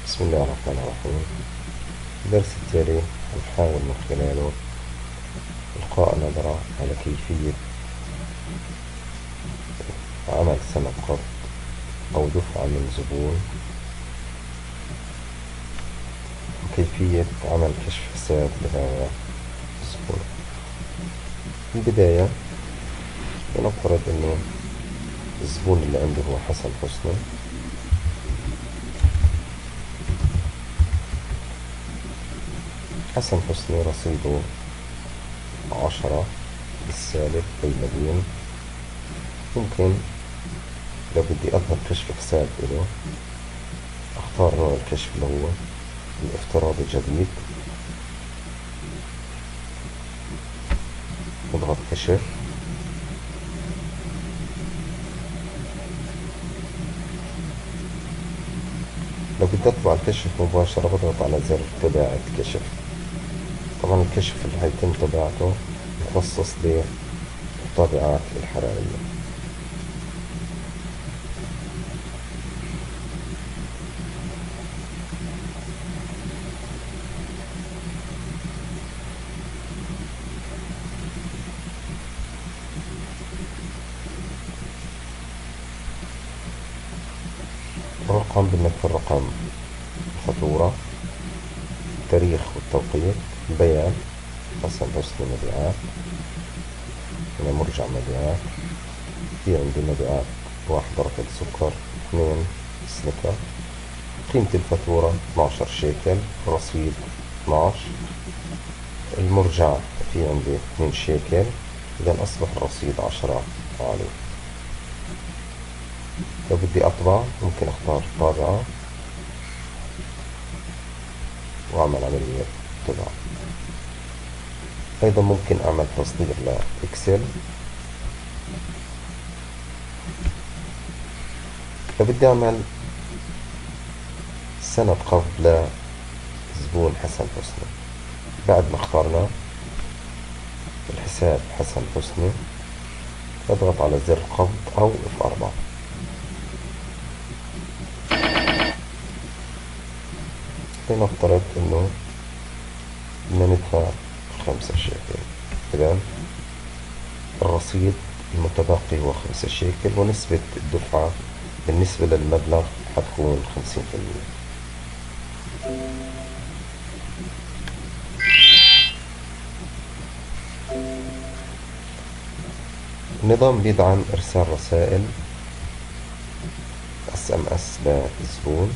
بسم الله الرحمن الرحيم. الدرس التالي نحاول من خلاله إلقاء نظرة على كيفية عمل سند قبض أو دفعة من زبون، وكيفية عمل كشف حساب لهذا الزبون. في البداية لنفترض إنه الزبون اللي عنده هو حسن حسني. حسن حسني رصيده 10 بالسالب بالمدين. ممكن لو بدي أضغط كشف حساب له أختار نوع الكشف اللي هو الافتراضي الجديد، نضغط كشف. لو بدي أطبع الكشف مباشرة بضغط على زر تباعة كشف. طبعا الكشف اللي هيتم طباعته مخصص للطابعات الحرارية. الرقم بنكتب رقم الفاتورة، التاريخ والتوقيت، البيان حسن حسني مبيعات، هنا مرجع مبيعات. في عندي مبيعات 1 رطل سكر، 2 سنكر. قيمة الفاتورة 12 شيكل، رصيد 12. المرجع في عندي 2 شيكل، إذا أصبح الرصيد 10 عليه. لو بدي أطبع ممكن أختار طابعة وأعمل عملية طباعة. أيضا ممكن أعمل تصدير لإكسل. لو بدي أعمل سند قبض لزبون حسن حسني، بعد ما اخترنا الحساب حسن حسني اضغط على زر قبض أو F4. لنفترض إنه بدنا ندفع 5 شيكل، إذا الرصيد المتبقي هو 5 شيكل، ونسبة الدفعة بالنسبة للمبلغ حتكون 50%. النظام بيدعم إرسال رسائل SMS للزبون.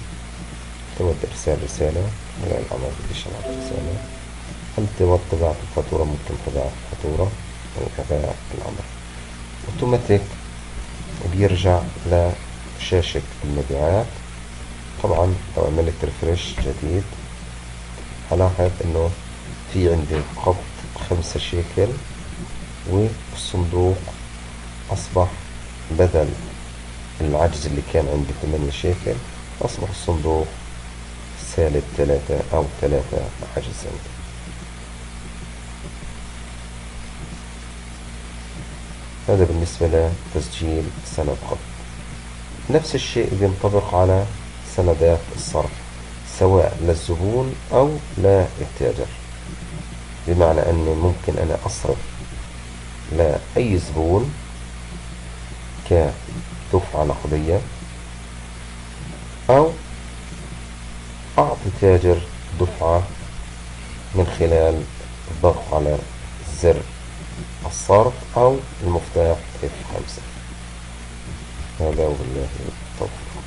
تود إرسال رسالة ولا الأمر بديش أبعت رسالة. هل تود طباعة الفاتورة؟ ممكن طباعة الفاتورة وكذا الأمر. أوتوماتيك بيرجع لشاشة المبيعات. طبعا لو عملت ريفرش جديد هلاحظ إنه في عندي قبض 5 شيكل، والصندوق أصبح بدل العجز اللي كان عندي 8 شيكل أصبح الصندوق -3 أو 3 عجز عندي. هذا بالنسبة لتسجيل سند قبض. نفس الشيء بينطبق على سندات الصرف سواء للزبون أو للتاجر، بمعنى أني ممكن أنا أصرف لأي زبون كدفعة نقدية، أو أعطي تاجر دفعة من خلال الضغط على زر الصرف أو المفتاح F5. هذا وبالله التوفيق.